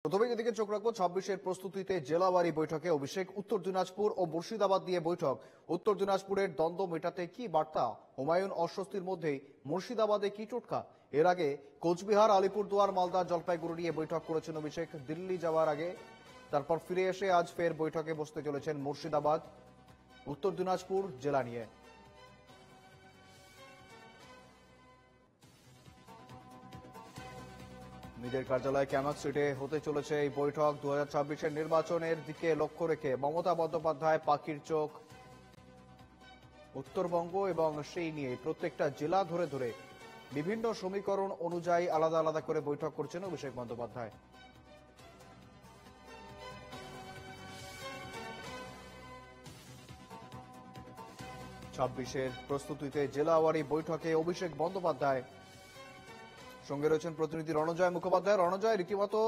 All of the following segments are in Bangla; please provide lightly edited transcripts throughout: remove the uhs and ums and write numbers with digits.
প্রথমে এদিকে চোখ রাখবো 26-এর প্রস্তুতিতে জেলাওয়ারি বৈঠকে অভিষেক। উত্তর দিনাজপুর ও মুর্শিদাবাদ নিয়ে বৈঠক। উত্তর দিনাজপুরের দ্বন্দ্ব মেটাতে কি বার্তা? হুমায়ুন অস্বস্তির মধ্যেই মুর্শিদাবাদে কি টোটকা? এর আগে কোচবিহার, আলিপুরদুয়ার, মালদা, জলপাইগুড়ি নিয়ে বৈঠক করেছেন অভিষেক দিল্লি যাওয়ার আগে। তারপর ফিরে এসে আজ ফের বৈঠকে বসতে চলেছেন মুর্শিদাবাদ, উত্তর দিনাজপুর জেলা নিয়ে। নিজের কার্যালয় ক্যামাক স্ট্রিটে হতে চলেছে এই বৈঠক। 2026-এর নির্বাচনের দিকে লক্ষ্য রেখে মমতা বন্দ্যোপাধ্যায় পাখির চোখ উত্তরবঙ্গ এবং সেই নিয়ে প্রত্যেকটা জেলা ধরে ধরে বিভিন্ন সমীকরণ অনুযায়ী আলাদা আলাদা করে বৈঠক করছেন অভিষেক বন্দ্যোপাধ্যায়। ছাব্বিশের প্রস্তুতিতে জেলাওয়ারি বৈঠকে অভিষেক বন্দ্যোপাধ্যায়। সঙ্গে রয়েছেন প্রতিনিধি রণজয় মুখোপাধ্যায়। রণজয়, রীতিমতো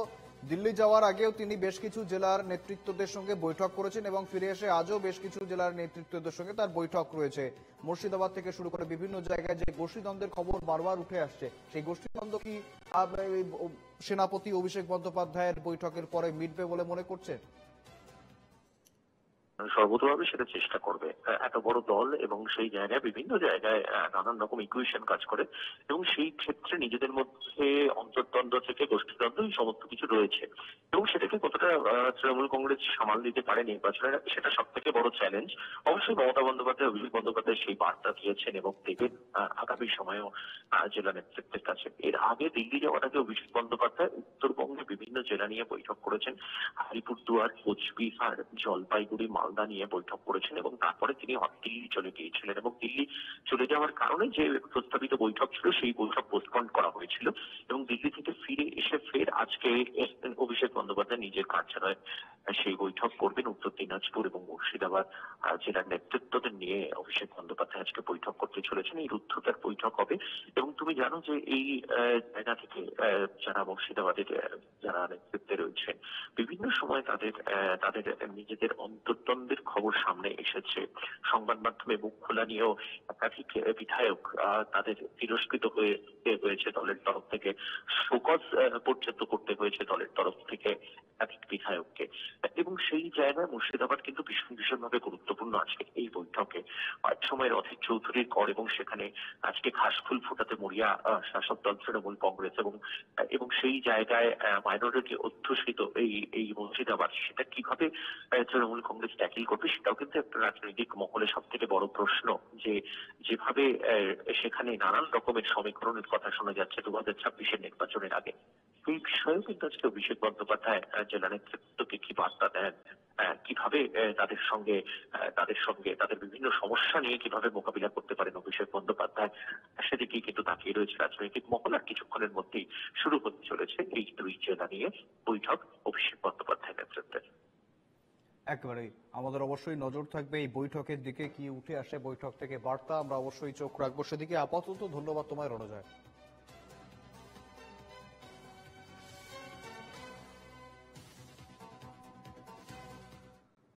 দিল্লি যাওয়ার আগেও তিনি বেশ কিছু জেলার নেতৃত্বদের সঙ্গে বৈঠক করেছেন এবং ফিরে এসে আজও বেশ কিছু জেলার নেতৃত্বদের সঙ্গে তার বৈঠক রয়েছে। মুর্শিদাবাদ থেকে শুরু করে বিভিন্ন জায়গায় যে গোষ্ঠীদ্বন্দ্বের খবর বারবার উঠে আসছে, সেই গোষ্ঠীদ্বন্দ্ব কি সেনাপতি অভিষেক বন্দ্যোপাধ্যায়ের বৈঠকের পরে মিটবে বলে মনে করছে? সর্বতভাবে সেটা চেষ্টা করবে। এত বড় দল এবং সেই জায়গায় বিভিন্ন জায়গায় নানান রকম ইকুয়েশন কাজ করে এবং সেই ক্ষেত্রে নিজেদের মধ্যে অন্তর্দ্বন্দ্ব থেকে গোষ্ঠীদ্বন্দ্ব এই সমস্ত কিছু রয়েছে এবং সেটাকে কতটা তৃণমূল কংগ্রেস সামাল দিতে পারে নির্বাচনের আগে, সেটা সব থেকে বড় চ্যালেঞ্জ। অবশ্যই মমতা বন্দ্যোপাধ্যায়, অভিষেক বন্দ্যোপাধ্যায় সেই বার্তা দিয়েছেন এবং দেবেন আগামী সময়েও জেলা নেতৃত্বের কাছে। এর আগে দিল্লি যাওয়ার আগে অভিষেক বন্দ্যোপাধ্যায় উত্তরবঙ্গে বিভিন্ন জেলা নিয়ে বৈঠক করেছেন। আলিপুরদুয়ার, কোচবিহার, জলপাইগুড়ি, মালদা নিয়ে বৈঠক করেছেন এবং তারপরে তিনি দিল্লি চলে গিয়েছিলেন এবং দিল্লি চলে যাওয়ার কারণে যে প্রস্তাবিত বৈঠক ছিল সেই বৈঠক পোস্টপন্ড করা হয়েছিল এবং দিল্লি থেকে ফিরে এসে ফের আজকে অভিষেক বন্দ্যোপাধ্যায় নিজের কার্যালয়ে সেই বৈঠক করবেন। উত্তর দিনাজপুর এবং মুর্শিদাবাদ জেলার নেতৃত্বদের নিয়ে অভিষেক বন্দ্যোপাধ্যায় আজকে বৈঠক করতে চলেছেন। এই রুদ্ধতার বৈঠক হবে এবং তুমি জানো যে এই জায়গা থেকে যারা মুর্শিদাবাদের যারা নেতৃত্বে রয়েছেন বিভিন্ন সময় তাদের নিজেদের অন্তর্দ্বন্দ্বের খবর সামনে এসেছে। সংবাদ মাধ্যমে মুখ খোলা নিয়েও একাধিক বিধায়ক তাদের তিরস্কৃত হয়েছে দলের তরফ থেকে, শোকজ পর্যন্ত করতে হয়েছে দলের তরফ থেকে একাধিক বিধায়ককে এবং সেই জায়গায় মুর্শিদাবাদ কিন্তু ভীষণভাবে গুরুত্বপূর্ণ আজকে এই বৈঠকে। এক সময় রথের চৌধুরীর কর এবং সেখানে আজকে ঘাসফুল ফোটাতে মরিয়া শাসক দল তৃণমূল কংগ্রেস এবং সেই জায়গায় মাইনরিটি অধ্যুষিত এই মুর্শিদাবাদ, সেটা কিভাবে তৃণমূল কংগ্রেস ট্যাকেল করবে সেটাও কিন্তু একটা রাজনৈতিক মহলে সব থেকে বড় প্রশ্ন। যে যেভাবে সেখানে নানান রকমের সমীকরণের কথা শোনা যাচ্ছে 2026-এর নির্বাচনের আগে, এই বিষয়েও কিন্তু আজকে অভিষেক বন্দ্যোপাধ্যায় জেলা নেতৃত্বকে কি বার্তা দেন, কিভাবে তাদের বিভিন্ন সমস্যা নিয়ে কিভাবে মোকাবিলা করতে পারেন অভিষেক বন্দ্যোপাধ্যায়, সেদিকেই কিন্তু তাকিয়ে রয়েছে রাজনৈতিক মহল। আর কিছুক্ষণের মধ্যেই শুরু হতে চলেছে এই দুই জেলা নিয়ে বৈঠক অভিষেক বন্দ্যোপাধ্যায় নেতৃত্বে। একেবারেই আমাদের অবশ্যই নজর থাকবে এই বৈঠকের দিকে, কি উঠে আসে বৈঠক থেকে বার্তা, আমরা অবশ্যই চোখ রাখবো সেদিকে। আপাতত ধন্যবাদ তোমায় রণজয়।